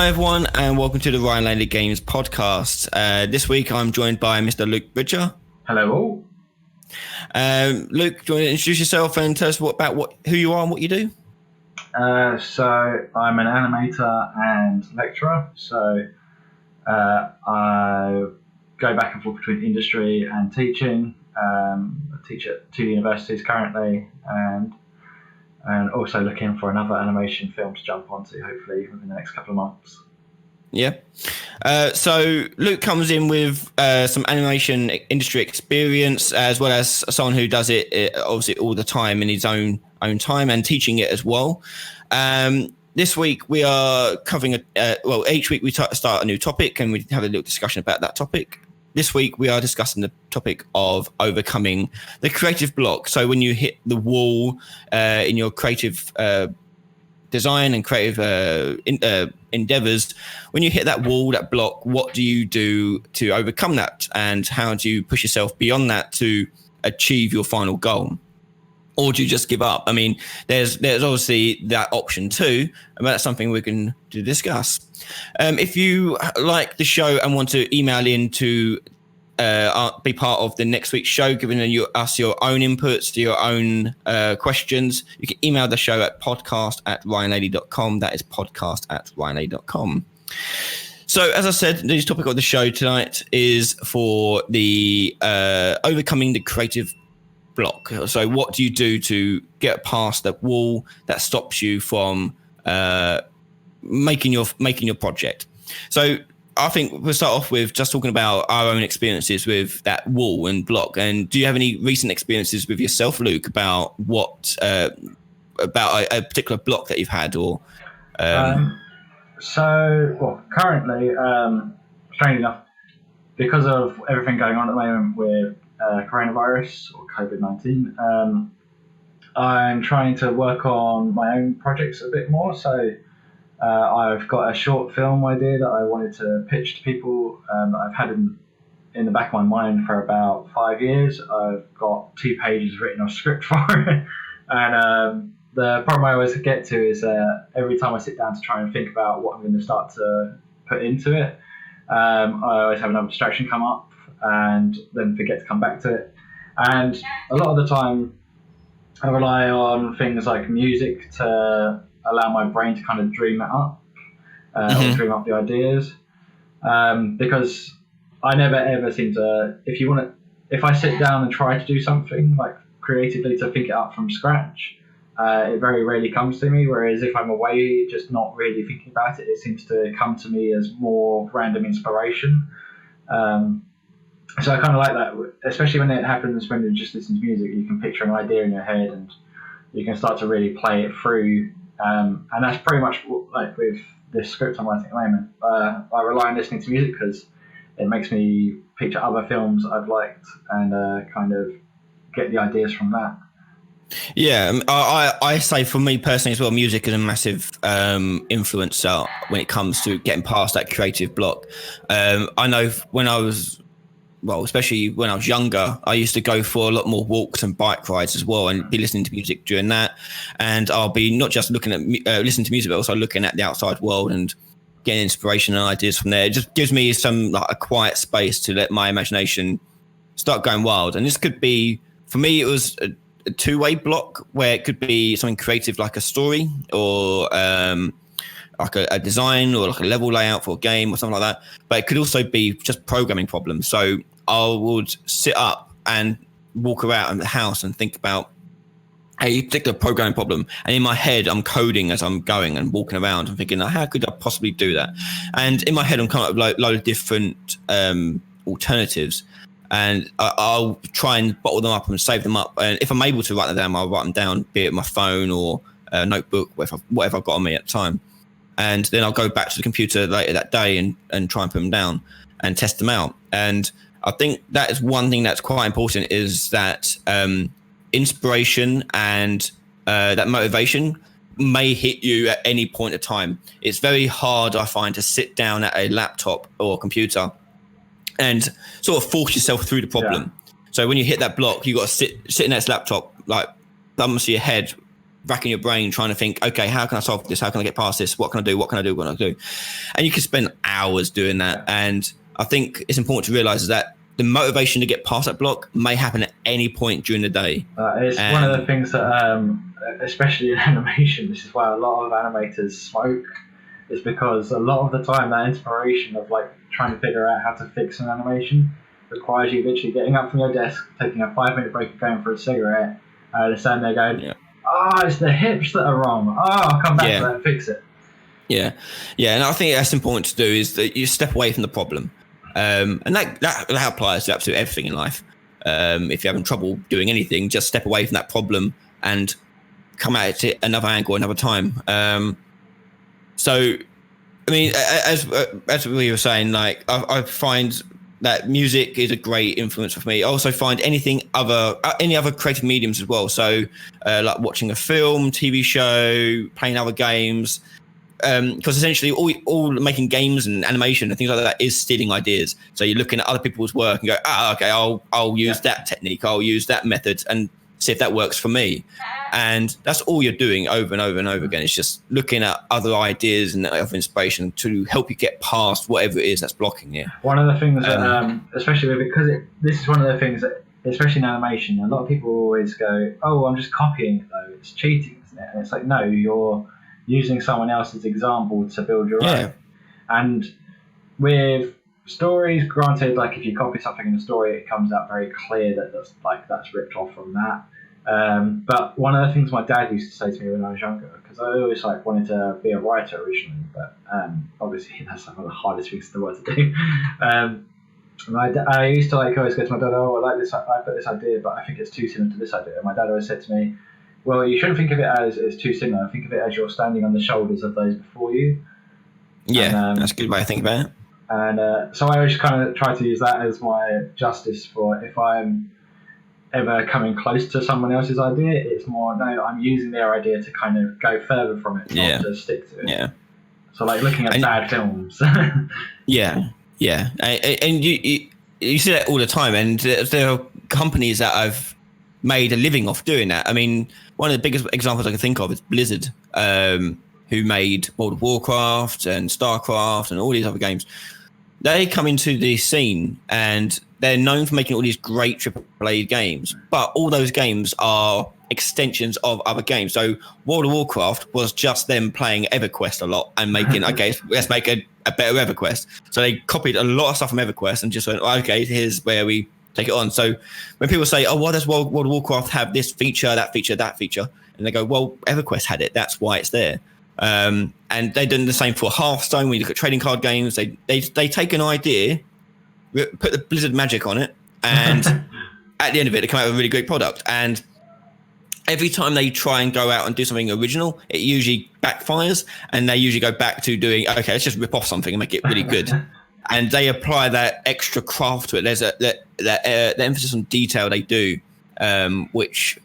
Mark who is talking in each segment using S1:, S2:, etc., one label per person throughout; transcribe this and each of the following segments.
S1: Hi everyone, and welcome to the Ryan Laley Games Podcast. This week I'm joined by Mr. Luke Bridger.
S2: Hello all.
S1: Luke, do you want to introduce yourself and tell us who you are and what you do?
S2: So I'm an animator and lecturer. So I go back and forth between industry and teaching. I teach at 2 universities currently, and also looking for another animation film to jump onto, hopefully within the next couple of months.
S1: Yeah. So Luke comes in with some animation industry experience, as well as someone who does it obviously all the time in his own time and teaching it as well. This week we are covering each week we start a new topic and we have a little discussion about that topic. This week we are discussing the topic of overcoming the creative block. So when you hit the wall in your creative design and creative endeavors, when you hit that wall, that block, what do you do to overcome that? And how do you push yourself beyond that to achieve your final goal? Or do you just give up? I mean, there's obviously that option too, and that's something we can discuss. If you like the show and want to email in to be part of the next week's show, giving us your own inputs to your own questions, you can email the show at podcast@ryanlaley.com. That is podcast@ryanlaley.com. So, as I said, the topic of the show tonight is for the overcoming the creative block. So what do you do to get past that wall that stops you from making your project? So I think we'll start off with just talking about our own experiences with that wall and block. And do you have any recent experiences with yourself, Luke, about what about a particular block that you've had? Or
S2: currently, strange enough, because of everything going on at the moment with coronavirus or COVID-19, I'm trying to work on my own projects a bit more. So I've got a short film idea that I wanted to pitch to people that I've had in the back of my mind for about 5 years. I've got 2 pages written of script for it, and the problem I always get to is every time I sit down to try and think about what I'm going to start to put into it, I always have another distraction come up and then forget to come back to it. And a lot of the time I rely on things like music to allow my brain to kind of dream it up, or dream up the ideas, because I never ever seem to, if I sit down and try to do something like creatively to think it up from scratch, it very rarely comes to me, whereas if I'm away just not really thinking about it, it seems to come to me as more random inspiration. So I kind of like that, especially when it happens when you're just listening to music. You can picture an idea in your head and you can start to really play it through. And that's pretty much like with this script I'm writing at the moment. I rely on listening to music because it makes me picture other films I've liked and kind of get the ideas from that.
S1: Yeah, I say for me personally as well, music is a massive influencer when it comes to getting past that creative block. I know when I was, especially when I was younger, I used to go for a lot more walks and bike rides as well, and be listening to music during that. And I'll be not just looking at listening to music, but also looking at the outside world and getting inspiration and ideas from there. It just gives me a quiet space to let my imagination start going wild. And this could be, for me, it was a two-way block where it could be something creative like a story or like a design or like a level layout for a game or something like that. But it could also be just programming problems. So I would sit up and walk around the house and think about a particular programming problem. And in my head, I'm coding as I'm going and walking around and thinking, how could I possibly do that? And in my head, I'm coming up with a load of different alternatives. And I'll try and bottle them up and save them up. And if I'm able to write them down, I'll write them down, be it my phone or a notebook, whatever I've got on me at the time. And then I'll go back to the computer later that day and try and put them down and test them out. And I think that is one thing that's quite important, is that inspiration and that motivation may hit you at any point of time. It's very hard, I find, to sit down at a laptop or computer and sort of force yourself through the problem. Yeah. So when you hit that block, you got to sit in that laptop, like thumbs to your head, racking your brain trying to think, okay, how can I solve this? How can I get past this? What can I do? What can I do? What can I do? And you can spend hours doing that. And I think it's important to realize is that the motivation to get past that block may happen at any point during the day.
S2: It's one of the things that, especially in animation, this is why a lot of animators smoke, is because a lot of the time that inspiration of like trying to figure out how to fix an animation requires you literally getting up from your desk, taking a 5-minute break and going for a cigarette, and standing there going, it's the hips that are wrong. I'll come back to that and fix it.
S1: Yeah. And I think that's important to do is that you step away from the problem. And that applies to absolutely everything in life. If you're having trouble doing anything, just step away from that problem and come at it another angle, another time. So, I mean, as we were saying, like I find that music is a great influence for me. I also find any other creative mediums as well. So, like watching a film, TV show, playing other games. Because essentially all making games and animation and things like that is stealing ideas. So you're looking at other people's work and go, okay, I'll use that technique, I'll use that method and see if that works for me. And that's all you're doing over and over and over again. It's just looking at other ideas and other inspiration to help you get past whatever it is that's blocking you.
S2: One of the things that, especially with it, because this is one of the things that, especially in animation, a lot of people always go, I'm just copying it though. It's cheating, isn't it? And it's like, no, you're using someone else's example to build your own. And with stories, granted, like if you copy something in a story, it comes out very clear that that's ripped off from that. But one of the things my dad used to say to me when I was younger, because I always wanted to be a writer originally, but obviously that's one of the hardest things in the world to do. I used to always go to my dad, I've got this idea, but I think it's too similar to this idea. And my dad always said to me, well, you shouldn't think of it as too similar. Think of it as you're standing on the shoulders of those before you.
S1: Yeah, that's a good way to think about it.
S2: And so I always kind of try to use that as my justice for if I'm ever coming close to someone else's idea, it's more, no, I'm using their idea to kind of go further from it, not to stick to it.
S1: Yeah.
S2: So like looking at bad films.
S1: Yeah. And you see that all the time. And there are companies that I've made a living off doing that. I mean, one of the biggest examples I can think of is Blizzard, who made World of Warcraft and StarCraft and all these other games. They come into the scene and they're known for making all these great AAA games, but all those games are extensions of other games. So World of Warcraft was just them playing EverQuest a lot and making, okay, let's make a better EverQuest. So they copied a lot of stuff from EverQuest and just went, okay, here's where we take it on. So when people say, why does World of Warcraft have this feature, that feature, that feature? And they go, well, EverQuest had it. That's why it's there. And they've done the same for Hearthstone. When you look at trading card games, they take an idea, put the Blizzard magic on it, and at the end of it, they come out with a really great product. And every time they try and go out and do something original, it usually backfires, and they usually go back to doing, okay, let's just rip off something and make it really good. And they apply that extra craft to it. There's the emphasis on detail they do, which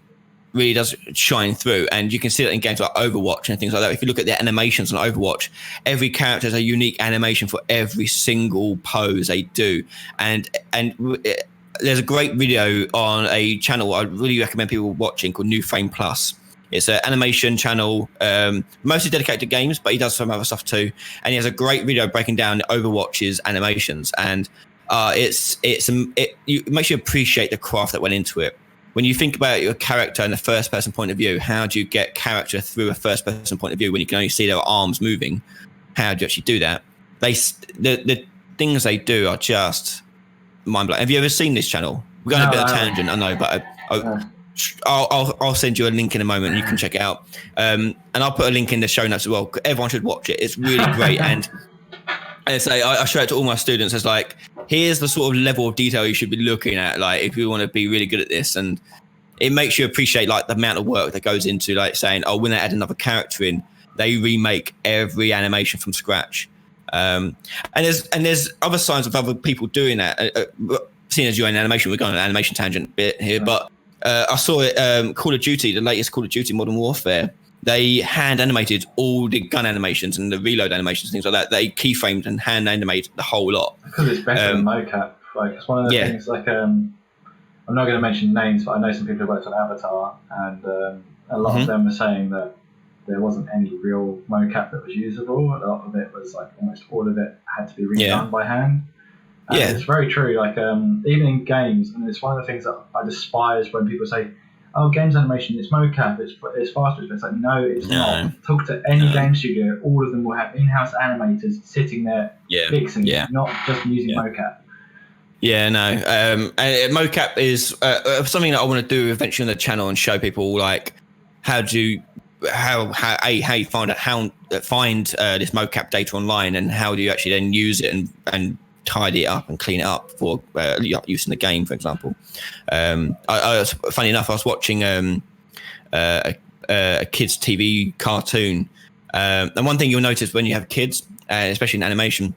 S1: really does shine through. And you can see that in games like Overwatch and things like that. If you look at the animations on Overwatch, every character has a unique animation for every single pose they do. And there's a great video on a channel I really recommend people watching called New Frame Plus. It's an animation channel, mostly dedicated to games, but he does some other stuff too. And he has a great video breaking down Overwatch's animations, and it makes you appreciate the craft that went into it. When you think about your character in the first-person point of view, how do you get character through a first-person point of view when you can only see their arms moving? How do you actually do that? The things they do are just mind-blowing. Have you ever seen this channel? We're going a bit of a tangent, I know, but I'll send you a link in a moment and you can check it out. And I'll put a link in the show notes as well. Everyone should watch it. It's really great. And I show it to all my students as like, here's the sort of level of detail you should be looking at, like if you want to be really good at this. And it makes you appreciate like the amount of work that goes into like saying, when they add another character in, they remake every animation from scratch. And there's other signs of other people doing that. Seeing as you're in animation, we're going on an animation tangent bit here, but I saw it, Call of Duty, the latest Call of Duty Modern Warfare. They hand animated all the gun animations and the reload animations, things like that. They keyframed and hand animated the whole lot.
S2: Because it's better than mocap. Like it's one of the things. Like I'm not going to mention names, but I know some people who worked on Avatar, and a lot of them were saying that there wasn't any real mocap that was usable. A lot of it was like almost all of it had to be redone by hand. And it's very true. Like even in games, and it's one of the things that I despise when people say, "Oh, games animation, it's mocap, it's faster." It's like, no, it's not. Talk to any game studio; all of them will have in-house animators sitting there fixing it, not just using mocap.
S1: Yeah, no. And mocap is something that I want to do eventually on the channel and show people like how you find this mocap data online, and how do you actually then use it and tidy it up and clean it up for use in the game, for example. Funny enough, I was watching a kids' TV cartoon, and one thing you'll notice when you have kids, especially in animation,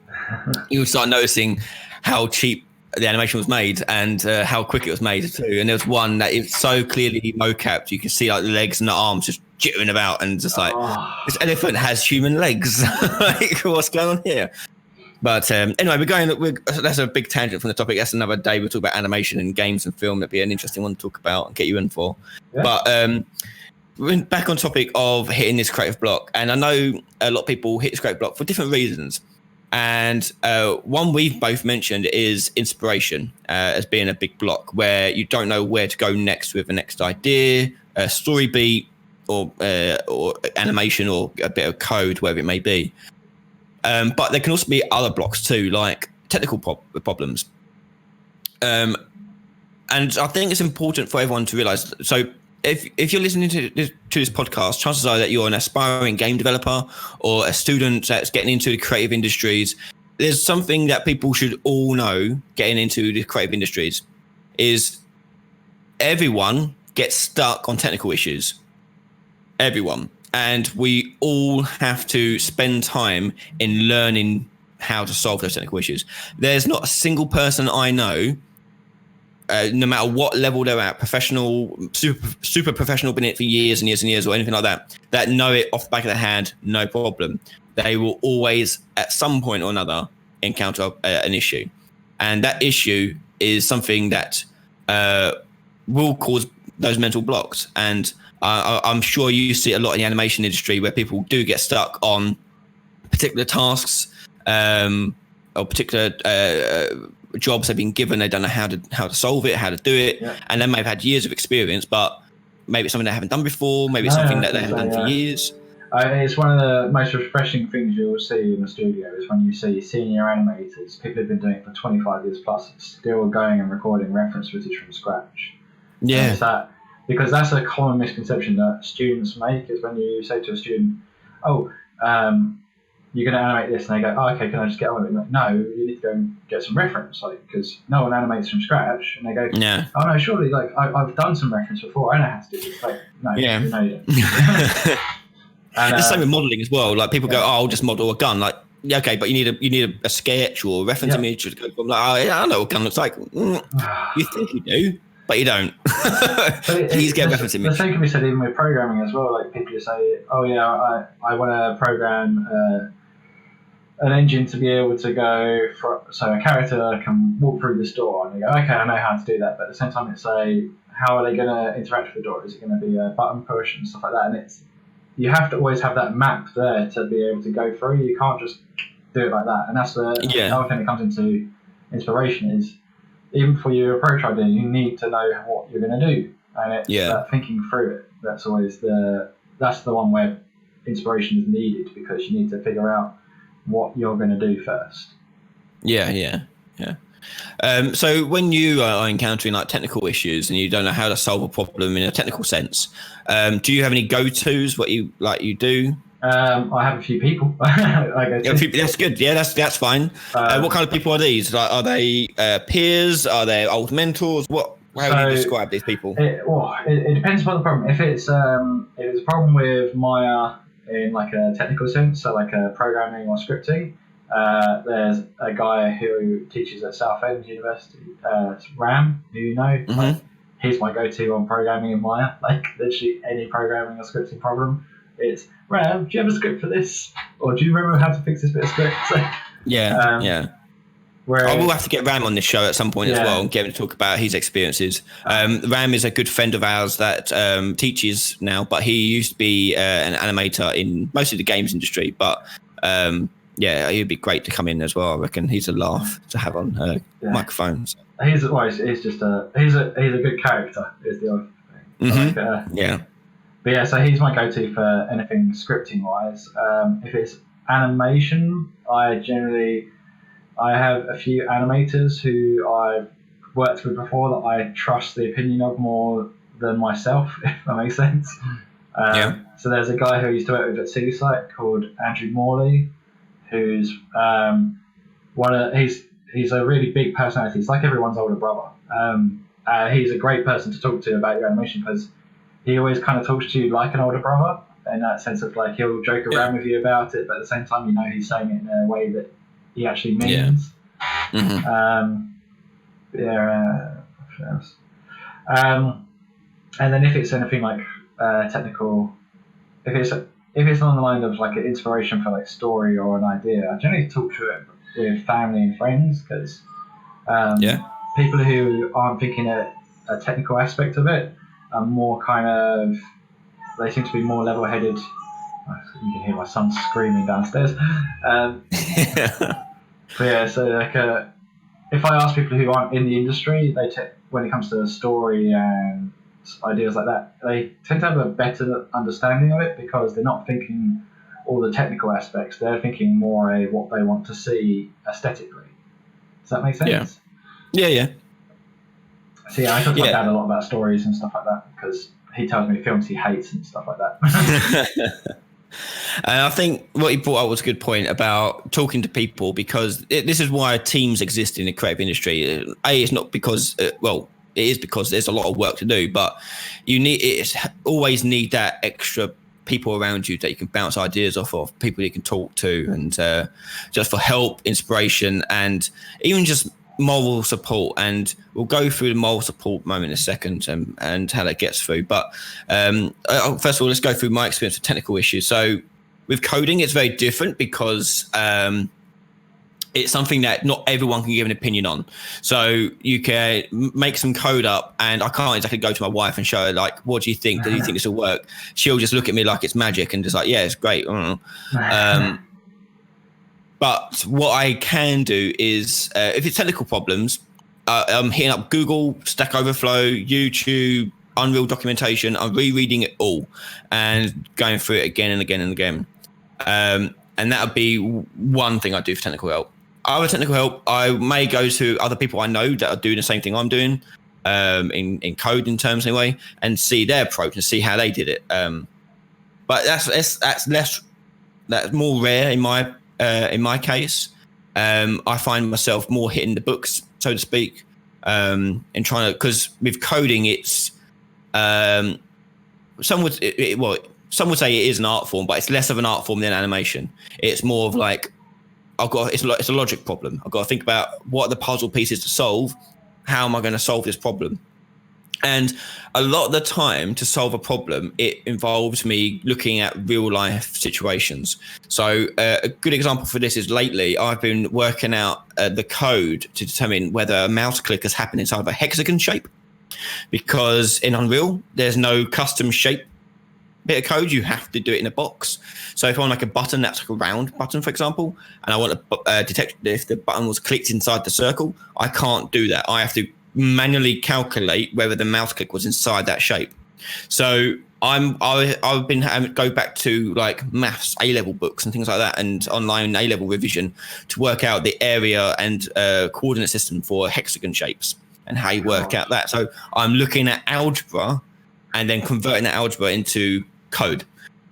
S1: you'll start noticing how cheap the animation was made and how quick it was made too. And there was one that it's so clearly mocapped, you can see like the legs and the arms just jittering about, and just like this elephant has human legs. Like, what's going on here? But anyway, that's a big tangent from the topic. That's another day. We'll talk about animation and games and film. That'd be an interesting one to talk about and get you in for. Yeah. But we're back on topic of hitting this creative block. And I know a lot of people hit this creative block for different reasons. And one we've both mentioned is inspiration as being a big block, where you don't know where to go next with the next idea, a story beat, or animation, or a bit of code, whatever it may be. But there can also be other blocks too, like technical problems. And I think it's important for everyone to realize. So if you're listening to this podcast, chances are that you're an aspiring game developer or a student that's getting into the creative industries. There's something that people should all know getting into the creative industries is everyone gets stuck on technical issues. Everyone. And we all have to spend time in learning how to solve those technical issues. There's not a single person I know, no matter what level they're at, professional, super professional, been in it for years and years and years, or anything like that know it off the back of their hand, no problem. They will always, at some point or another, encounter an issue. And that issue is something that will cause those mental blocks. And I'm sure you see a lot in the animation industry where people do get stuck on particular tasks or particular jobs they've been given. They don't know how to solve it, how to do it, and they may have had years of experience, but maybe it's something they haven't done before. Maybe it's something that they haven't done for years.
S2: It's one of the most refreshing things you'll see in the studio is when you see senior animators, people who've been doing it for 25 years plus, still going and recording reference footage from scratch. Yeah. Because that's a common misconception that students make, is when you say to a student, you're going to animate this, and they go, okay, can I just get on with it? Like, no, you need to go and get some reference, because no one animates from scratch. And they go, oh no, surely, like I've done some reference before, I know how to do this. Like, no, you don't. And,
S1: the same with modelling as well. Like people go, I'll just model a gun. Like, yeah, okay, but you need a sketch or a reference image. I'm like, I know what a gun looks like. You think you do, but you don't. Please get a reference image.
S2: The same can be said even with programming as well. Like people say, oh yeah, I want to program an engine to be able to go so a character can walk through this door, and they go, okay, I know how to do that. But at the same time, it's how are they going to interact with the door? Is it going to be a button push and stuff like that? And you have to always have that map there to be able to go through. You can't just do it like that. And that's the other thing that comes into inspiration is, even before you approach idea, you need to know what you're going to do. And it's that thinking through it. That's always that's the one where inspiration is needed, because you need to figure out what you're going to do first.
S1: Yeah. So when you are encountering like technical issues and you don't know how to solve a problem in a technical sense, do you have any go-tos? What you do?
S2: I have a few people.
S1: That's good. Yeah, that's fine. What kind of people are these? Like, are they peers? Are they old mentors? How do you describe these people?
S2: It depends upon the problem. If it's a problem with Maya in like a technical sense, so like programming or scripting, there's a guy who teaches at Southend University, Ram, who you know.
S1: Mm-hmm.
S2: Like, he's my go-to on programming in Maya. Like literally any programming or scripting problem, it's Ram, do you have a script for this? Or do you remember how to fix this bit of script? So,
S1: I will have to get Ram on this show at some point as well and get him to talk about his experiences. Ram is a good friend of ours that teaches now, but he used to be an animator in mostly the games industry. But he'd be great to come in as well. I reckon he's a laugh to have on microphones.
S2: He's just he's a good character. Is the other thing.
S1: Mm-hmm.
S2: But so he's my go-to for anything scripting wise. If it's animation, I have a few animators who I've worked with before that I trust the opinion of more than myself, if that makes sense. So there's a guy who I used to work with at Seaside called Andrew Morley, who's he's a really big personality. He's like everyone's older brother. He's a great person to talk to about your animation because he always kind of talks to you like an older brother in that sense of like he'll joke around with you about it, but at the same time he's saying it in a way that he actually means. And then if it's anything like technical, if it's along the line of like an inspiration for like story or an idea, I generally talk to it with family and friends because people who aren't thinking a technical aspect of it are more they seem to be more level-headed. You can hear my son screaming downstairs. So like if I ask people who aren't in the industry, when it comes to story and ideas like that, they tend to have a better understanding of it because they're not thinking all the technical aspects. They're thinking more what they want to see aesthetically. Does that make sense?
S1: Yeah.
S2: So I talk to my dad a lot about stories and stuff like that because he tells me films he hates and stuff like that.
S1: And I think what he brought up was a good point about talking to people because this is why teams exist in the creative industry. It's not because, it is because there's a lot of work to do, but always need that extra people around you that you can bounce ideas off of, people you can talk to, and just for help, inspiration, and even just moral support. And we'll go through the moral support moment in a second and how that gets through. But first of all, let's go through my experience with technical issues. So with coding, it's very different because it's something that not everyone can give an opinion on. So you can make some code up and I can't exactly go to my wife and show her like, what do you think? Do you think this will work? She'll just look at me like it's magic and just like, yeah, it's great. But what I can do is if it's technical problems, I'm hitting up Google, Stack Overflow, YouTube, Unreal documentation. I'm rereading it all and going through it again and again and again. And that would be one thing I do for technical help. Other technical help, I may go to other people I know that are doing the same thing I'm doing in code in terms anyway, and see their approach and see how they did it. But that's more rare in my case. I find myself more hitting the books, so to speak, and trying to, because with coding, it's some would say it is an art form, but it's less of an art form than animation. It's more of like it's a logic problem. I've got to think about what are the puzzle pieces to solve. How am I going to solve this problem? And a lot of the time to solve a problem, it involves me looking at real life situations. So a good example for this is lately I've been working out the code to determine whether a mouse click has happened inside of a hexagon shape, because in Unreal, there's no custom shape bit of code. You have to do it in a box. So if I want like a button that's like a round button, for example, and I want to detect if the button was clicked inside the circle, I can't do that. I have to manually calculate whether the mouse click was inside that shape. So I've been having to go back to like maths A-level books and things like that, and online A-level revision to work out the area and coordinate system for hexagon shapes and how you work out that. So I'm looking at algebra and then converting that algebra into code.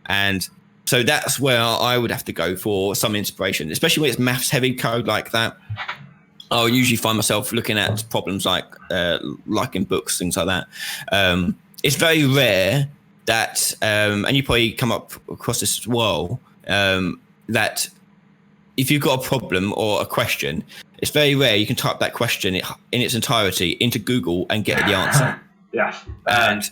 S1: And so that's where I would have to go for some inspiration, especially when it's maths heavy code like that. I'll usually find myself looking at problems like in books, things like that. It's very rare that, and you probably come up across this as well, that if you've got a problem or a question, it's very rare you can type that question in its entirety into Google and get the answer.
S2: Yes.
S1: And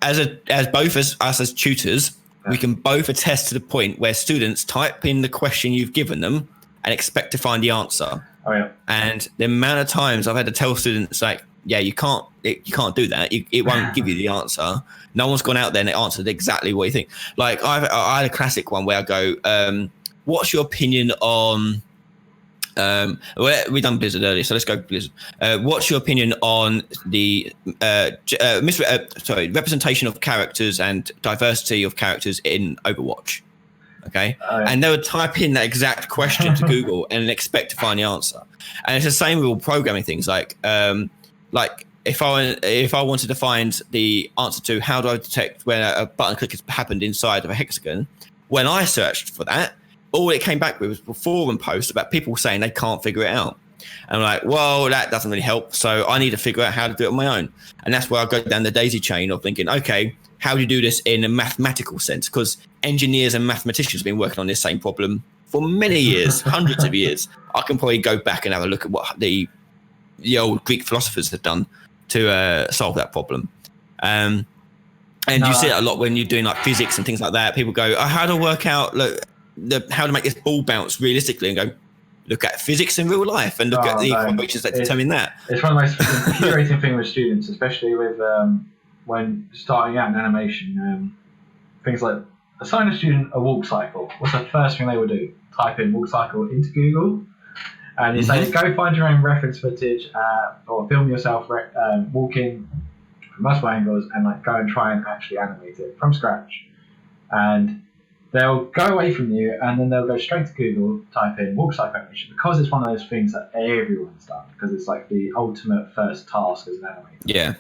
S1: as both us as tutors, we can both attest to the point where students type in the question you've given them and expect to find the answer.
S2: Oh yeah.
S1: And the amount of times I've had to tell students like, yeah, you can't do that. It won't give you the answer. No one's gone out there and it answered exactly what you think. Like I had a classic one where I go, what's your opinion on, we done Blizzard earlier, so let's go Blizzard. What's your opinion on the representation of characters and diversity of characters in Overwatch? Okay. And they would type in that exact question to Google and expect to find the answer. And it's the same with all programming things. Like if I wanted to find the answer to how do I detect when a button click has happened inside of a hexagon, when I searched for that, all it came back with was a forum post about people saying they can't figure it out. And I'm like, well, that doesn't really help. So I need to figure out how to do it on my own. And that's where I go down the daisy chain of thinking, okay, how do you do this in a mathematical sense? Because engineers and mathematicians have been working on this same problem for many years, hundreds of years. I can probably go back and have a look at what the old Greek philosophers have done to solve that problem. And you see it a lot when you're doing like physics and things like that. People go, how to work out how to make this ball bounce realistically, and go, look at physics in real life and look at the equations that determine that.
S2: It's one of the most infuriating things with students, especially with when starting out in animation. Things like assign a student a walk cycle. What's the first thing they will do? Type in walk cycle into Google, and you say, go find your own reference footage or film yourself walking from multiple angles, and like go and try and actually animate it from scratch. And they'll go away from you, and then they'll go straight to Google, type in walk cycle animation, because it's one of those things that everyone's done, because it's like the ultimate first task as an animator.
S1: Yeah.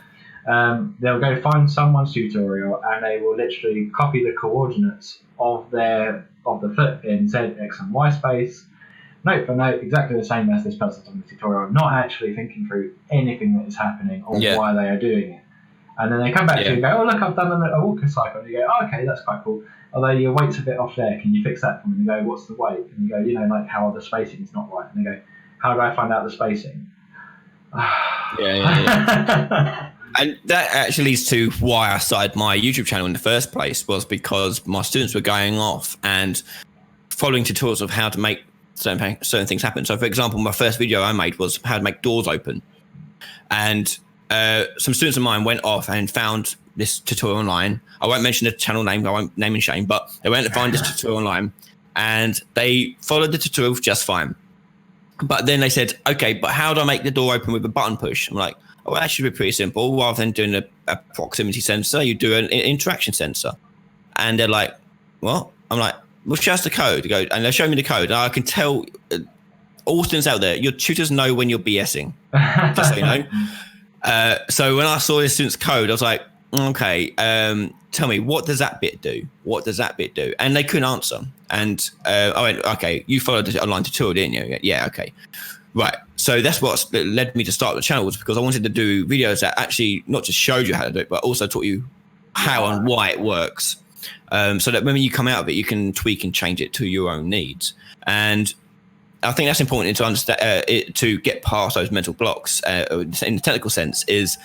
S2: They'll go find someone's tutorial, and they will literally copy the coordinates of the foot in Z, X, and Y space, note for note, exactly the same as this person's on the tutorial, not actually thinking through anything that is happening or why they are doing it. And then they come back to you and go, oh, look, I've done a walking cycle. And you go, oh, okay, that's quite cool. Although your weight's a bit off there, can you fix that for me? And you go, what's the weight? And you go, like how the spacing is not right. And they go, how do I find out the spacing?
S1: And that actually leads to why I started my YouTube channel in the first place, was because my students were going off and following tutorials of how to make certain things happen. So, for example, my first video I made was how to make doors open. And some students of mine went off and found this tutorial online. I won't mention the channel name, I won't name and shame, but they went to find this tutorial online and they followed the tutorial just fine. But then they said, okay, but how do I make the door open with a button push? I'm like, oh, well, that should be pretty simple. Rather than doing a proximity sensor, you do an interaction sensor. And they're like, what? I'm like, well, show us the code. And they show me the code. And I can tell all students out there, your tutors know when you're BSing, just so you know. So when I saw this student's code, I was like, okay, tell me, what does that bit do? What does that bit do? And they couldn't answer. And I went, okay, you followed the online tutorial, didn't you? Yeah, okay. Right. So that's what led me to start the channel, was because I wanted to do videos that actually not just showed you how to do it, but also taught you how and why it works. So that when you come out of it, you can tweak and change it to your own needs. And I think that's important to understand, to get past those mental blocks in the technical sense, is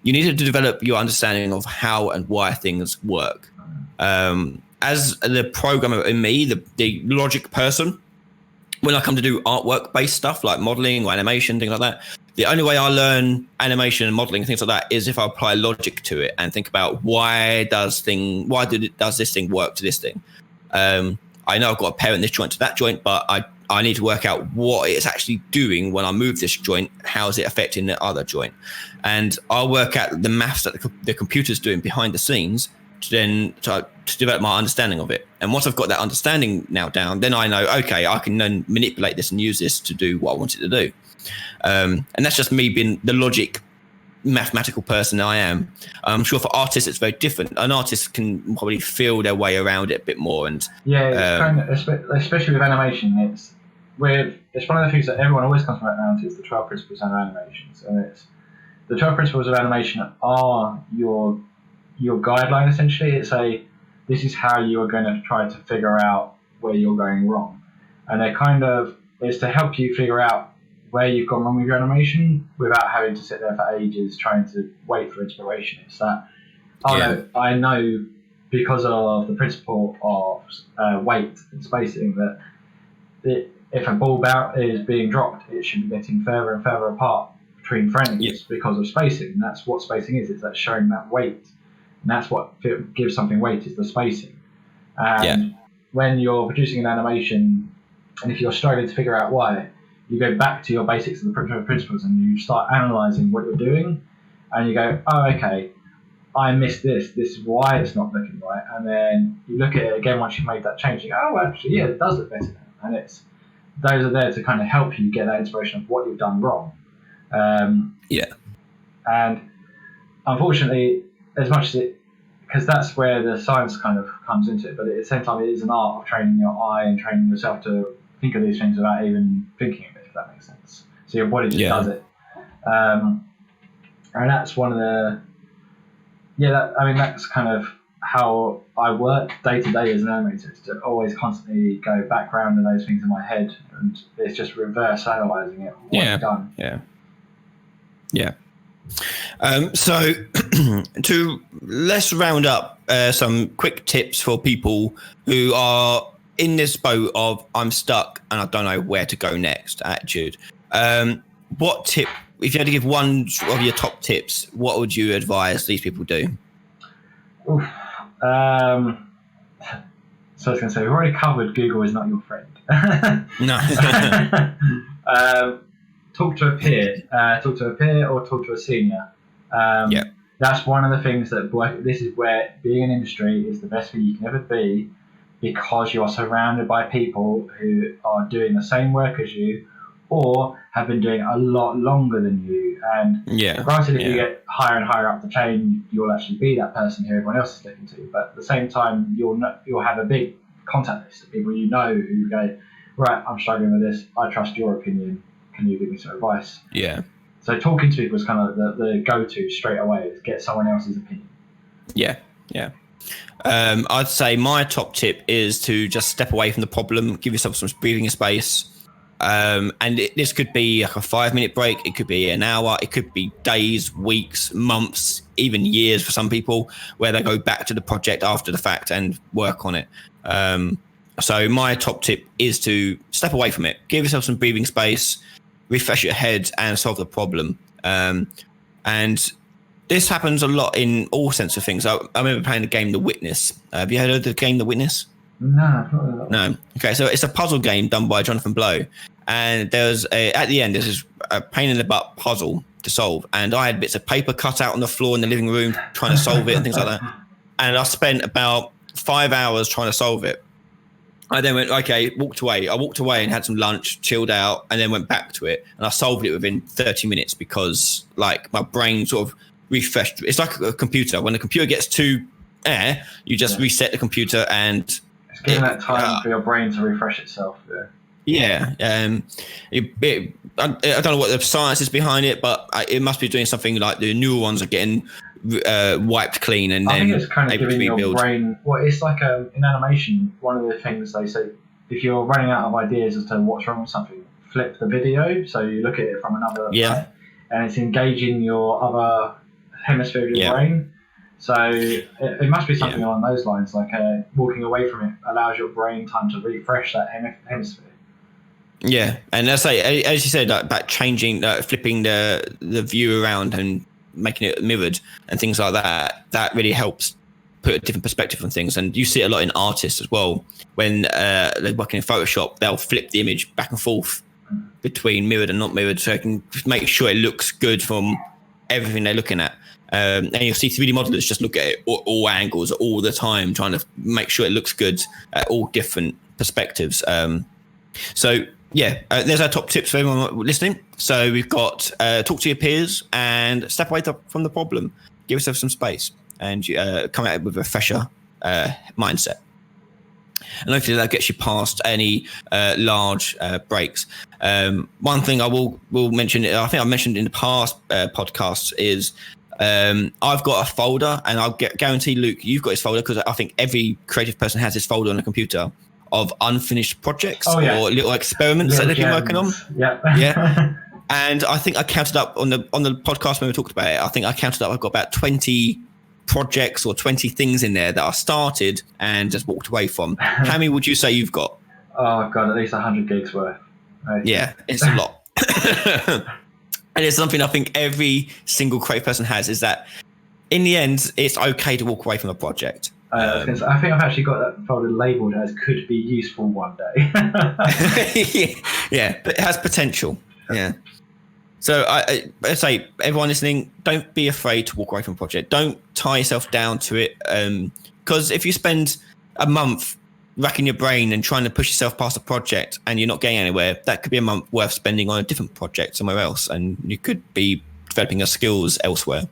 S1: you need to develop your understanding of how and why things work. As the programmer in me, the logic person, when I come to do artwork based stuff like modeling or animation, things like that, the only way I learn animation and modeling and things like that is if I apply logic to it and think about why does this thing work to this thing. I know I've got to parent this joint to that joint, but I need to work out what it's actually doing when I move this joint. How is it affecting the other joint? And I'll work out the maths that the computer's doing behind the scenes to develop my understanding of it. And once I've got that understanding now down, then I know, okay, I can then manipulate this and use this to do what I want it to do. And that's just me being the logic mathematical person I am. I'm sure for artists it's very different. An artist can probably feel their way around it a bit more. And
S2: it's kind of, especially with animation, it's one of the things that everyone always comes back around to, is the 12 principles of animations. And it's the 12 principles of animation are your guideline, essentially. It's this is how you are going to try to figure out where you're going wrong, and it's to help you figure out where you've gone wrong with your animation without having to sit there for ages trying to wait for inspiration. It's that I know because of the principle of weight and spacing that if a ball bout is being dropped, it should be getting further and further apart between frames because of spacing. And that's what spacing is. It's that showing that weight. And that's what gives something weight, is the spacing. And when you're producing an animation, and if you're struggling to figure out why, you go back to your basics and the principles, and you start analysing what you're doing, and you go, oh, okay, I missed this. This is why it's not looking right. And then you look at it again once you've made that change. You go, oh, actually, yeah, it does look better now. And those are there to kind of help you get that inspiration of what you've done wrong. And unfortunately, as much as because that's where the science kind of comes into it, but at the same time, it is an art of training your eye and training yourself to think of these things without even thinking of it, if that makes sense. So your body just does it. And that's one of the, that's kind of how I work day to day as an animator, is to always constantly go back round to those things in my head, and it's just reverse analysing it, what you've done.
S1: So to let's round up some quick tips for people who are in this boat of I'm stuck and I don't know where to go next attitude. What tip, if you had to give one of your top tips, what would you advise these people do?
S2: So I was going to say, we've already covered Google is not your friend.
S1: No.
S2: Talk to a peer or talk to a senior. That's one of the things that this is where being in industry is the best thing you can ever be, because you are surrounded by people who are doing the same work as you or have been doing a lot longer than you. And granted, if you get higher and higher up the chain, you'll actually be that person who everyone else is looking to. But at the same time, you'll have a big contact list of people you know who go, right, I'm struggling with this. I trust your opinion. Can you give me some advice? So talking to people is kind of the go-to straight away, is get someone else's opinion.
S1: I'd say my top tip is to just step away from the problem, give yourself some breathing space. This could be like a 5-minute break. It could be an hour. It could be days, weeks, months, even years for some people, where they go back to the project after the fact and work on it. So my top tip is to step away from it, give yourself some breathing space, refresh your head and solve the problem. And this happens a lot in all sense of things. I remember playing the game The Witness. Have you heard of the game The Witness? No. Okay, so it's a puzzle game done by Jonathan Blow, and there's at the end this is a pain in the butt puzzle to solve, and I had bits of paper cut out on the floor in the living room trying to solve it and things like that, and I spent about 5 hours trying to solve it. I then went, walked away. I walked away and had some lunch, chilled out, and then went back to it, and I solved it within 30 minutes because like my brain sort of refreshed. It's like a computer. When the computer gets too air, you just reset the computer and
S2: it's giving that time for your brain to refresh itself.
S1: I don't know what the science is behind it, but it must be doing something like the neurons are getting wiped clean, and
S2: I
S1: then
S2: think it's kind of giving your brain. Well, it's like in animation. One of the things they say, if you're running out of ideas as to what's wrong with something, flip the video so you look at it from another side, and it's engaging your other hemisphere of your brain. So it must be something along those lines, like walking away from it allows your brain time to refresh that hemisphere.
S1: Yeah, and I say, as you said, about changing, flipping the view around and making it mirrored and things like that, that really helps put a different perspective on things. And you see it a lot in artists as well. When they're working in Photoshop, they'll flip the image back and forth between mirrored and not mirrored, so it can make sure it looks good from everything they're looking at. And you'll see 3D modelers just look at it all angles all the time, trying to make sure it looks good at all different perspectives. There's our top tips for everyone listening. So we've got talk to your peers and step away from the problem. Give yourself some space and come at it with a fresher mindset. And hopefully that gets you past any large breaks. One thing I will mention, I think I mentioned in the past podcasts, is I've got a folder, and I'll guarantee, Luke, you've got this folder, because I think every creative person has this folder on a computer of unfinished projects or little experiments that they've been working on. And I think I counted up on the podcast when we talked about it. I think I counted up. I've got about 20 projects or 20 things in there that I started and just walked away from. How many would you say you've got?
S2: Oh, I've got at least 100 gigs worth.
S1: Yeah, it's a lot. And it's something I think every single creative person has, is that in the end, it's okay to walk away from a project.
S2: I think I've actually got that folder labelled as could be useful one day.
S1: Yeah, but it has potential. Yeah. So I say, everyone listening, don't be afraid to walk away from a project. Don't tie yourself down to it. Because if you spend a month racking your brain and trying to push yourself past a project and you're not getting anywhere, that could be a month worth spending on a different project somewhere else, and you could be developing your skills elsewhere.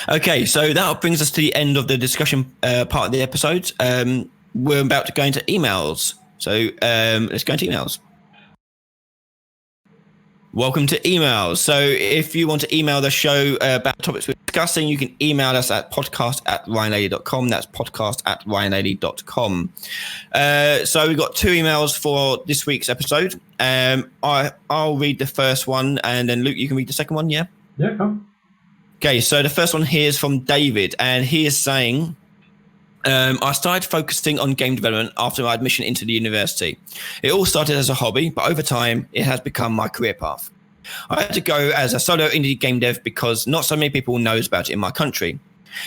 S1: Okay, so that brings us to the end of the discussion part of the episode. We're about to go into emails. So let's go into emails. Welcome to emails. So if you want to email the show about topics we're discussing, you can email us at podcast@ryanlaley.com. That's podcast@ryanlaley.com. So we've got 2 emails for this week's episode. I'll read the first one, and then Luke, you can read the second one, yeah?
S2: Yeah, cool.
S1: Okay, so the first one here is from David, and he is saying, I started focusing on game development after my admission into the university. It all started as a hobby, but over time, it has become my career path. I had to go as a solo indie game dev because not so many people knows about it in my country.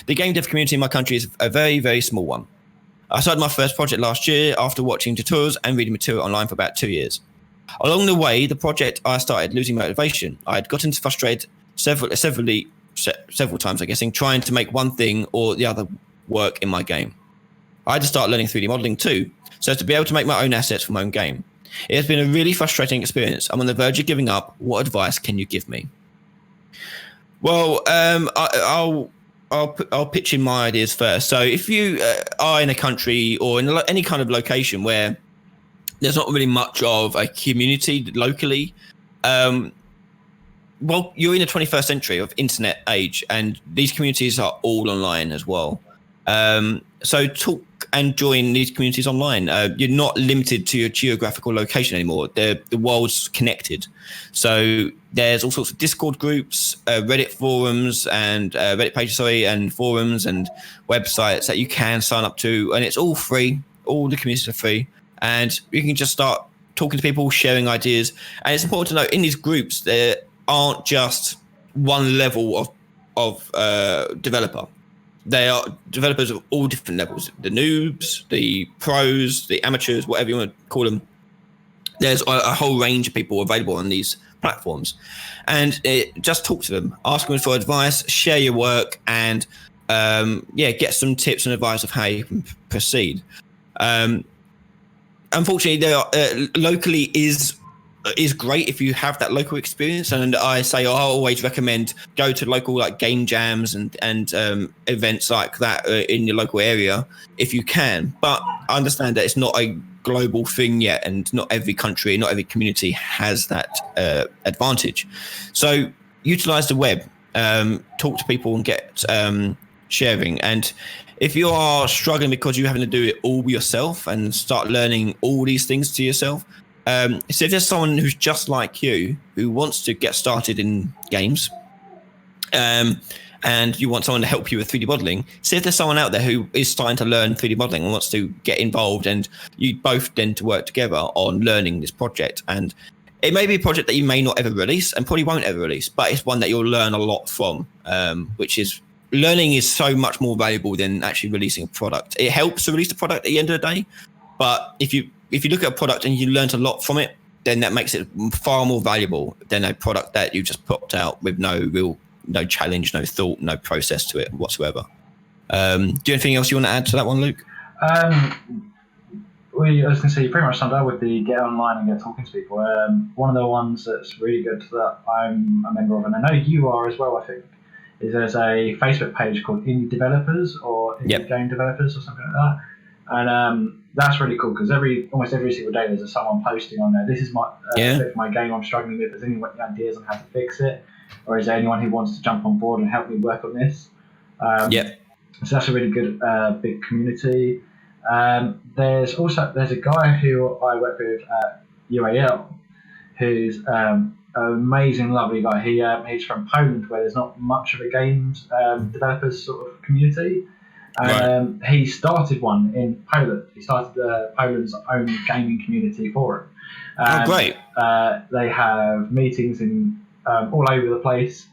S1: The game dev community in my country is a very, very small one. I started my first project last year after watching tutorials and reading material online for about 2 years. Along the way, the project, I started losing motivation. I had gotten frustrated several times, I guess, trying to make one thing or the other work in my game. I had to start learning 3D modeling too, so as to be able to make my own assets for my own game. It has been a really frustrating experience. I'm on the verge of giving up. What advice can you give me? Well, I'll pitch in my ideas first. So if you are in a country or in any kind of location where there's not really much of a community locally, well, you're in the 21st century of internet age, and these communities are all online as well. So talk and join these communities online. You're not limited to your geographical location anymore. The world's connected. So there's all sorts of Discord groups, Reddit forums, and Reddit pages, and forums and websites that you can sign up to, and it's all free. All the communities are free, and you can just start talking to people, sharing ideas. And it's important to know in these groups there aren't just one level of developer. They are developers of all different levels, the noobs, the pros, the amateurs, whatever you want to call them. There's a whole range of people available on these platforms. And just talk to them, ask them for advice, share your work, and get some tips and advice of how you can proceed. Unfortunately, there are, locally is great if you have that local experience, and I always recommend go to local like game jams and events like that in your local area if you can. But I understand that it's not a global thing yet, and not every country, not every community has that advantage. So utilize the web, talk to people and get sharing. And if you are struggling because you're having to do it all yourself and start learning all these things to yourself, so if there's someone who's just like you who wants to get started in games, and you want someone to help you with 3D modeling, see if there's someone out there who is starting to learn 3D modeling and wants to get involved, and you both then to work together on learning this project. And it may be a project that you may not ever release and probably won't ever release, but it's one that you'll learn a lot from, which is learning is so much more valuable than actually releasing a product. It helps to release the product at the end of the day, but if you look at a product and you learned a lot from it, then that makes it far more valuable than a product that you just popped out with no challenge, no thought, no process to it whatsoever. Do you have anything else you want to add to that one, Luke?
S2: I was going to say, you pretty much summed up with the get online and get talking to people. One of the ones that's really good that I'm a member of, and I know you are as well, I think, is there's a Facebook page called Indie Developers or Indie Game Developers or something like that. And that's really cool because almost every single day there's someone posting on there. This is my for my game I'm struggling with. Is there any ideas on how to fix it, or is there anyone who wants to jump on board and help me work on this? So that's a really good big community. There's a guy who I work with at UAL, who's an amazing, lovely guy. He's from Poland, where there's not much of a games developers sort of community. He started one in Poland. He started Poland's own gaming community forum. And,
S1: great.
S2: They have meetings in all over the place.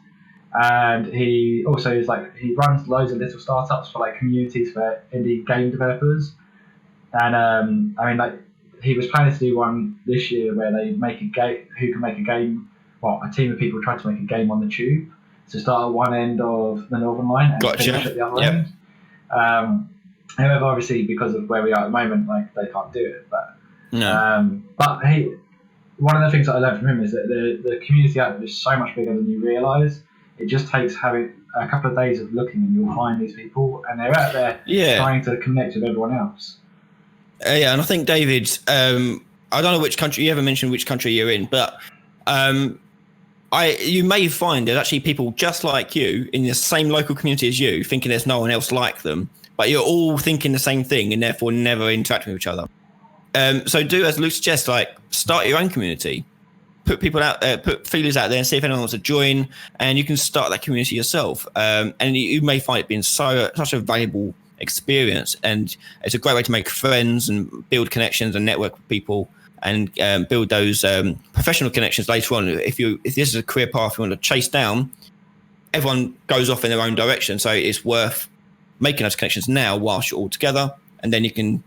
S2: And he also is he runs loads of little startups for communities for indie game developers. And he was planning to do one this year where they make a game. Who can make a game? Well, a team of people tried to make a game on the tube. So start at one end of the Northern Line and finish at the other end. However, obviously, because of where we are at the moment, they can't do it. But
S1: no.
S2: But one of the things that I learned from him is that the community out there is so much bigger than you realise. It just takes having a couple of days of looking, and you'll find these people, and they're out there trying to connect with everyone else.
S1: And I think David, I don't know which country you ever mentioned which country you're in, but you may find there's actually people just like you in the same local community as you, thinking there's no one else like them, but you're all thinking the same thing and therefore never interacting with each other. So do as Luke suggests, start your own community, put people out there, put feelers out there, and see if anyone wants to join, and you can start that community yourself. And you may find it being such a valuable experience, and it's a great way to make friends and build connections and network with people, and build those professional connections later on. If this is a career path you want to chase down, everyone goes off in their own direction, so it's worth making those connections now whilst you're all together, and then you can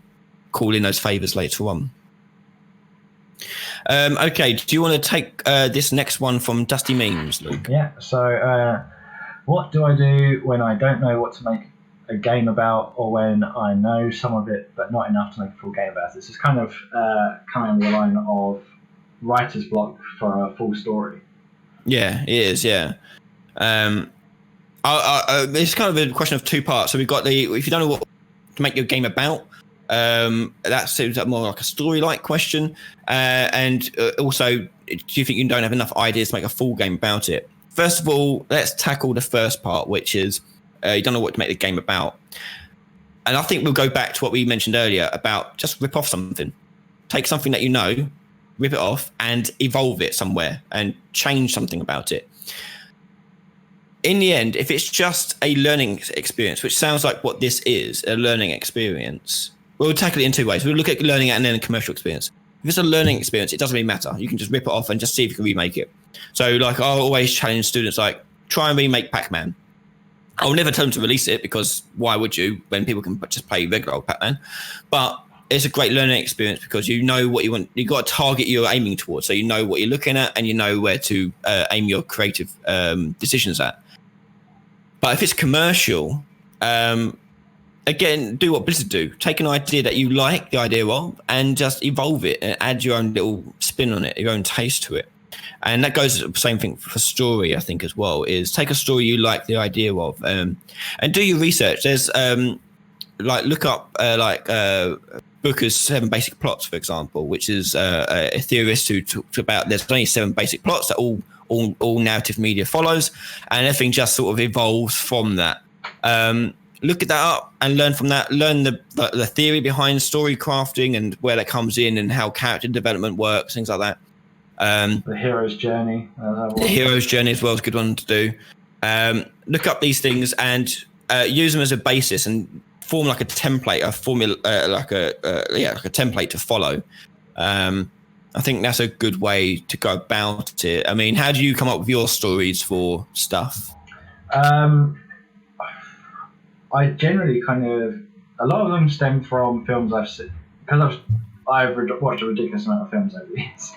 S1: call in those favors later on. Okay, do you want to take this next one from Dusty Memes, Luke?
S2: Yeah, so what do I do when I don't know what to make a game about, or when I know some of it but not enough to make a full game about it? This is kind of coming on the line of writer's block for a full story. Yeah,
S1: it is, yeah. It's kind of a question of two parts. So we've got if you don't know what to make your game about, that seems more like a story-like question. And also, do you think you don't have enough ideas to make a full game about it? First of all, let's tackle the first part, which is you don't know what to make the game about. And I think we'll go back to what we mentioned earlier about just rip off something. Take something that you know, rip it off, and evolve it somewhere and change something about it. In the end, if it's just a learning experience, which sounds like what this is, a learning experience, we'll tackle it in two ways. We'll look at learning and then a commercial experience. If it's a learning experience, it doesn't really matter. You can just rip it off and just see if you can remake it. So I'll always challenge students, try and remake Pac-Man. I'll never tell them to release it, because why would you when people can just play regular old Pac-Man? But it's a great learning experience because you know what you want. You've got a target you're aiming towards. So you know what you're looking at, and you know where to aim your creative decisions at. But if it's commercial, again, do what Blizzard do. Take an idea that you like the idea of and just evolve it and add your own little spin on it, your own taste to it. And that goes the same thing for story, I think, as well, is take a story you like the idea of and do your research. There's look up Booker's 7 Basic Plots, for example, which is a theorist who talked about there's only 7 basic plots that all narrative media follows, and everything just sort of evolves from that. Look at that up and learn from that. Learn the theory behind story crafting and where that comes in and how character development works, things like that.
S2: The hero's journey.
S1: The hero's journey as well is a good one to do. Look up these things and use them as a basis and form like a template, a formula, like a template to follow. I think that's a good way to go about it. I mean, how do you come up with your stories for stuff?
S2: I generally a lot of them stem from films I've seen, because I've watched a ridiculous amount of films over the years.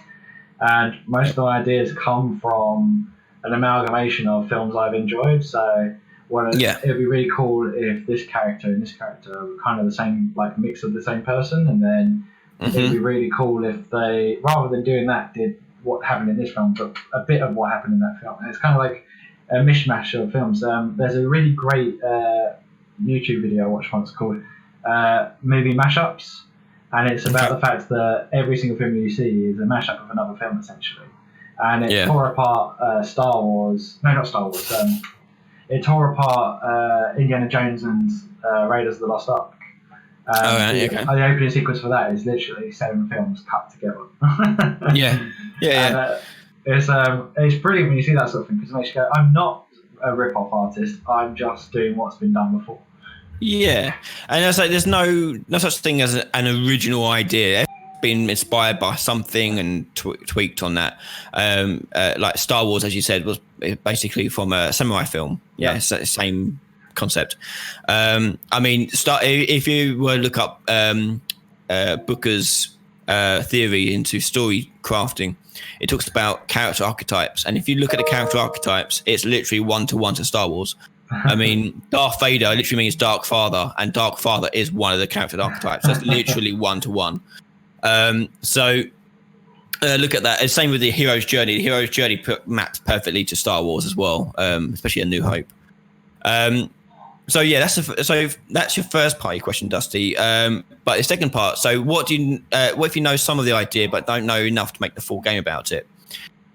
S2: And most of the ideas come from an amalgamation of films I've enjoyed. So it would be really cool if this character and this character were kind of the same, mix of the same person. And then it would be really cool if they, rather than doing that, did what happened in this film, but a bit of what happened in that film. And it's kind of like a mishmash of films. There's a really great YouTube video I watched once called Movie Mashups. And it's about the fact that every single film you see is a mashup of another film, essentially. And it tore apart Star Wars. No, not Star Wars. It tore apart Indiana Jones and Raiders of the Lost Ark. The opening sequence for that is literally 7 films cut together. It's brilliant when you see that sort of thing, because it makes you go, I'm not a rip-off artist, I'm just doing what's been done before.
S1: Yeah, and it's there's no such thing as an original idea. been inspired by something and tweaked on that. Like Star Wars, as you said, was basically from a samurai film. Yeah, it's the same concept. I mean, if you were to look up Booker's theory into story crafting, it talks about character archetypes, and if you look at the character archetypes, it's literally 1-to-1 to Star Wars. I mean, Darth Vader literally means Dark Father, and Dark Father is one of the character archetypes. That's literally 1-to-1. So look at that. Same with the hero's journey. The hero's journey maps perfectly to Star Wars as well, especially A New Hope. So yeah, that's your first part of your question, Dusty. But the second part. So what if you know some of the idea but don't know enough to make the full game about it?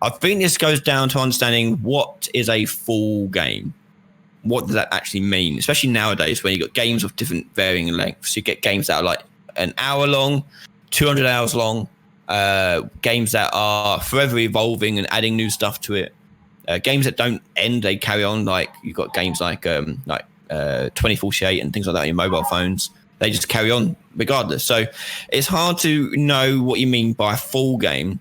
S1: I think this goes down to understanding what is a full game. What does that actually mean? Especially nowadays when you've got games of different varying lengths. You get games that are like an hour long, 200 hours long, games that are forever evolving and adding new stuff to it. Games that don't end, they carry on. Like you've got games like 2048 and things like that on your mobile phones. They just carry on regardless. So it's hard to know what you mean by a full game.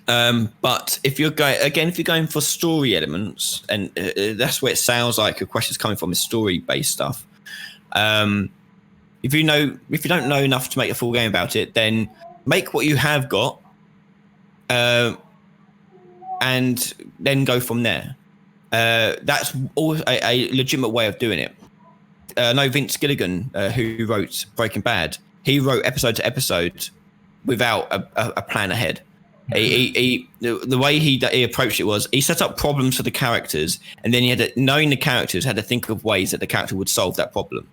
S1: But if you're going for story elements, and that's where it sounds like your question's coming from, is story-based stuff. If you don't know enough to make a full game about it, then make what you have got, and then go from there. That's always a legitimate way of doing it. I know Vince Gilligan, who wrote Breaking Bad, he wrote episode to episode without a plan ahead. The way he approached it was he set up problems for the characters, and then knowing the characters, had to think of ways that the character would solve that problem.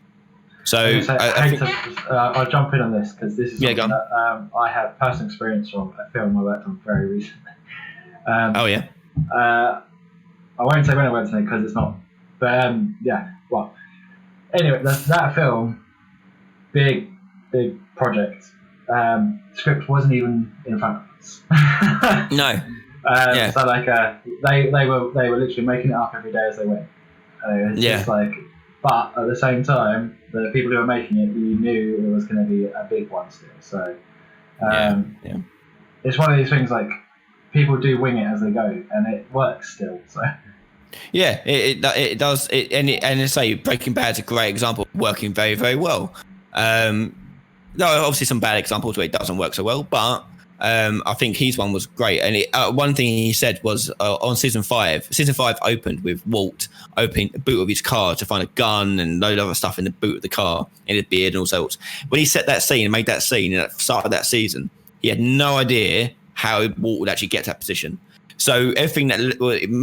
S1: So
S2: I'll jump in on this because this is something that I have personal experience from a film I worked on very recently. I won't say when I worked on it because it's not. But well, anyway, that film, big project. Script wasn't even in front of us.
S1: No.
S2: So like they were literally making it up every day as they went. Just like, but at the same time, the people who were making it, you knew it was going to be a big one still. So it's one of these things like people do wing it as they go, and it works still. So.
S1: Yeah, it does. And I say Breaking Bad's a great example, working very, very well. No, obviously some bad examples where it doesn't work so well, but I think his one was great. And one thing he said was on season 5 opened with Walt opening the boot of his car to find a gun and load of other stuff in the boot of the car, in his beard and all sorts. When he set that scene and made that scene at the start of that season, he had no idea how Walt would actually get to that position. So everything that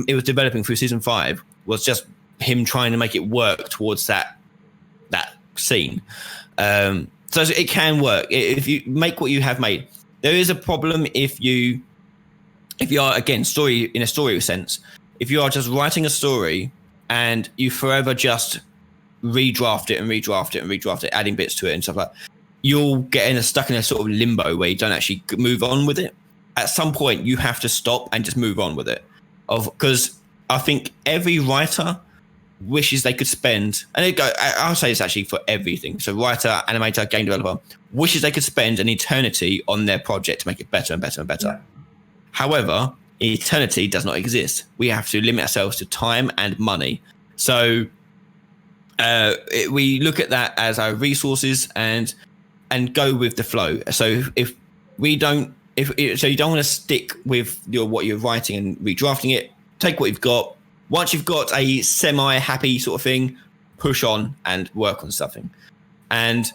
S1: it was developing through season 5 was just him trying to make it work towards that scene. So it can work if you make what you have made. There is a problem if you are, again, story in a story sense. If you are just writing a story and you forever just redraft it, adding bits to it and stuff like that, you'll get stuck in a sort of limbo where you don't actually move on with it. At some point, you have to stop and just move on with it. Because I think every writer wishes they could spend, and I'll say this actually for everything. So writer, animator, game developer wishes they could spend an eternity on their project to make it better and better and better. Yeah. However, eternity does not exist. We have to limit ourselves to time and money. So we look at that as our resources and go with the flow. So if you don't want to stick with what you're writing and redrafting it, take what you've got. Once you've got a semi-happy sort of thing, push on and work on something. And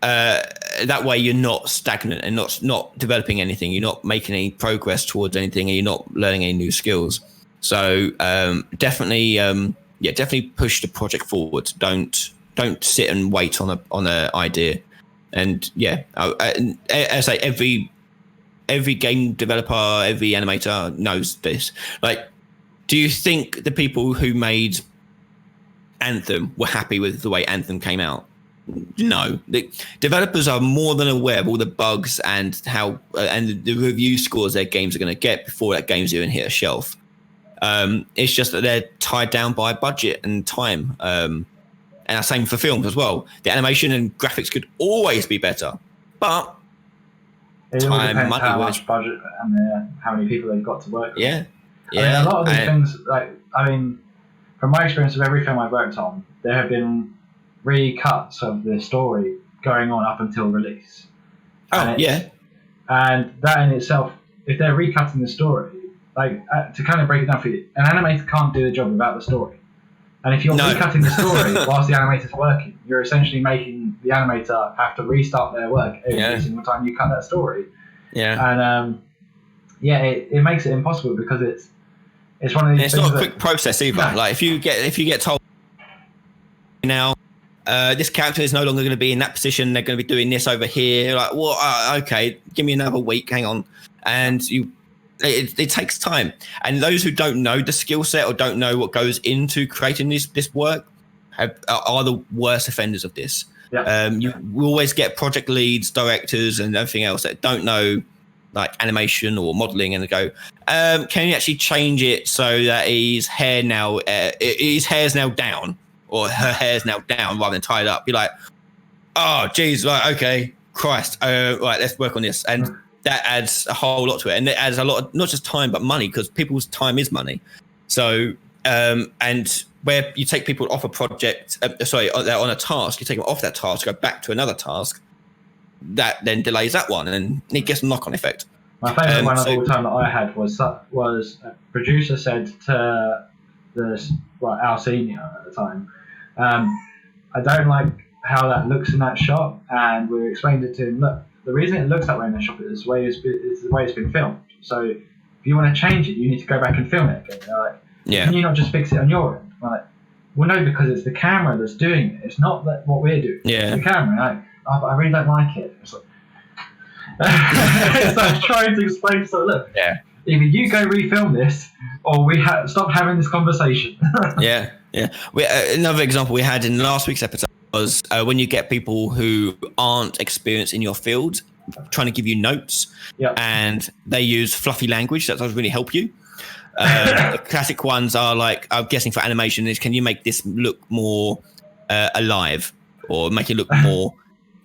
S1: that way you're not stagnant and not developing anything. You're not making any progress towards anything, and you're not learning any new skills. So definitely push the project forward. Don't sit and wait on an idea. And as I say, every game developer, every animator knows this. Like, do you think the people who made Anthem were happy with the way Anthem came out? No. The developers are more than aware of all the bugs and how and the review scores their games are going to get before that game's even hit a shelf. It's just that they're tied down by budget and time. And the same for films as well. The animation and graphics could always be better, but
S2: It all
S1: time,
S2: depends
S1: money.
S2: how much budget and how many people they've got to work with.
S1: Yeah.
S2: I mean, a lot of these things, from my experience of every film I've worked on, there have been recuts of the story going on up until release. And that in itself, if they're recutting the story, to kind of break it down for you, an animator can't do the job without the story. And if you're recutting the story whilst the animator's working, you're essentially making the animator have to restart their work every single time you cut that story.
S1: Yeah.
S2: And it makes it impossible because it's one of these.
S1: It's not a quick process either. No. Like if you get told now, this character is no longer going to be in that position. They're going to be doing this over here. Like, well, okay, give me another week. Hang on, and it takes time. And those who don't know the skill set or don't know what goes into creating this work are the worst offenders of this. Yeah. You always get project leads, directors, and everything else that don't know like animation or modeling, and they go, can you actually change it so that his hair's now down, or her hair's now down rather than tied up? You're like, oh geez, right, okay, Christ, right, let's work on this. And that adds a whole lot to it, and it adds a lot of, not just time but money, because people's time is money. So and where you take people off a project, they're on a task, you take them off that task, go back to another task, that then delays that one, and it gets a knock-on effect.
S2: My favourite one of all time that I had was a producer said to our senior at the time, I don't like how that looks in that shot, and we explained it to him, look, the reason it looks that way in the shot is the way it's been filmed. So if you want to change it, you need to go back and film it again. They're like, can you not just fix it on your end? I'm like, well, no, because it's the camera that's doing it. It's not what we're doing.
S1: Yeah.
S2: It's the camera. Like, oh, but I really don't like it. It's like, so I was trying to explain. So look, either you go refilm this, or we stop having this conversation.
S1: Yeah. Another example we had in last week's episode was when you get people who aren't experienced in your field trying to give you notes, and they use fluffy language that doesn't really help you. The classic ones are like, I'm guessing for animation, is can you make this look more alive, or make it look more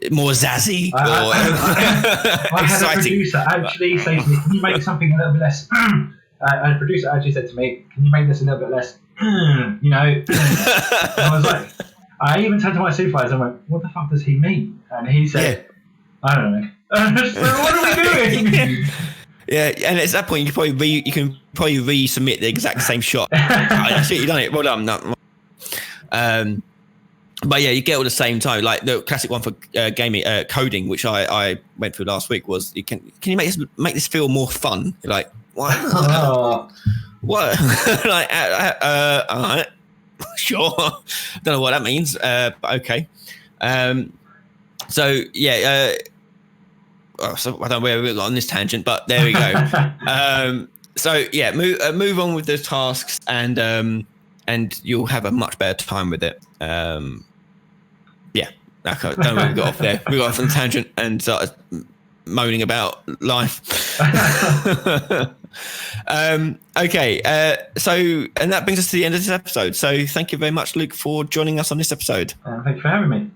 S1: zazzy, or
S2: I had a producer actually say to me, can you make something a little bit less a producer actually said to me, can you make this a little bit less and I was like, I even turned to my supervisor and went, what the fuck does he mean? And he said, I don't know. So what are we doing?
S1: Yeah, and at that point you can probably resubmit the exact same shot. That's it, you done it. Well done. No. But yeah, you get all the same time. Like the classic one for gaming, coding, which I went through last week, was can you make this feel more fun? You're like, what? What? Like, all right, sure. Don't know what that means, but okay. So yeah. So I don't know where we got on this tangent, but there we go. So yeah, move on with those tasks, and you'll have a much better time with it. Yeah, okay, don't know where we got off there. We got off on a tangent and started moaning about life. Okay, so and that brings us to the end of this episode. So thank you very much, Luke, for joining us on this episode.
S2: Thank you for having me.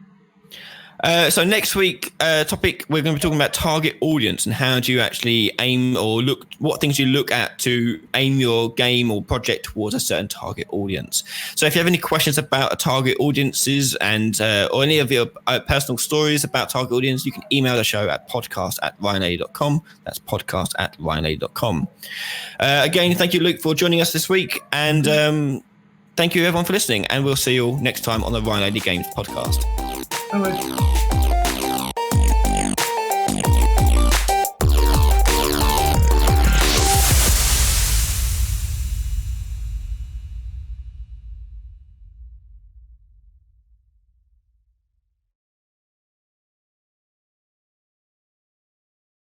S1: So next week topic, we're going to be talking about target audience and how do you actually aim or look, what things you look at to aim your game or project towards a certain target audience. So if you have any questions about target audiences and or any of your personal stories about target audience, you can email the show at podcast@ryanlaley.com. That's podcast@ryanlaley.com. Again, thank you, Luke, for joining us this week, and thank you everyone for listening, and we'll see you all next time on the Ryan Laley Games Podcast.
S2: Bye.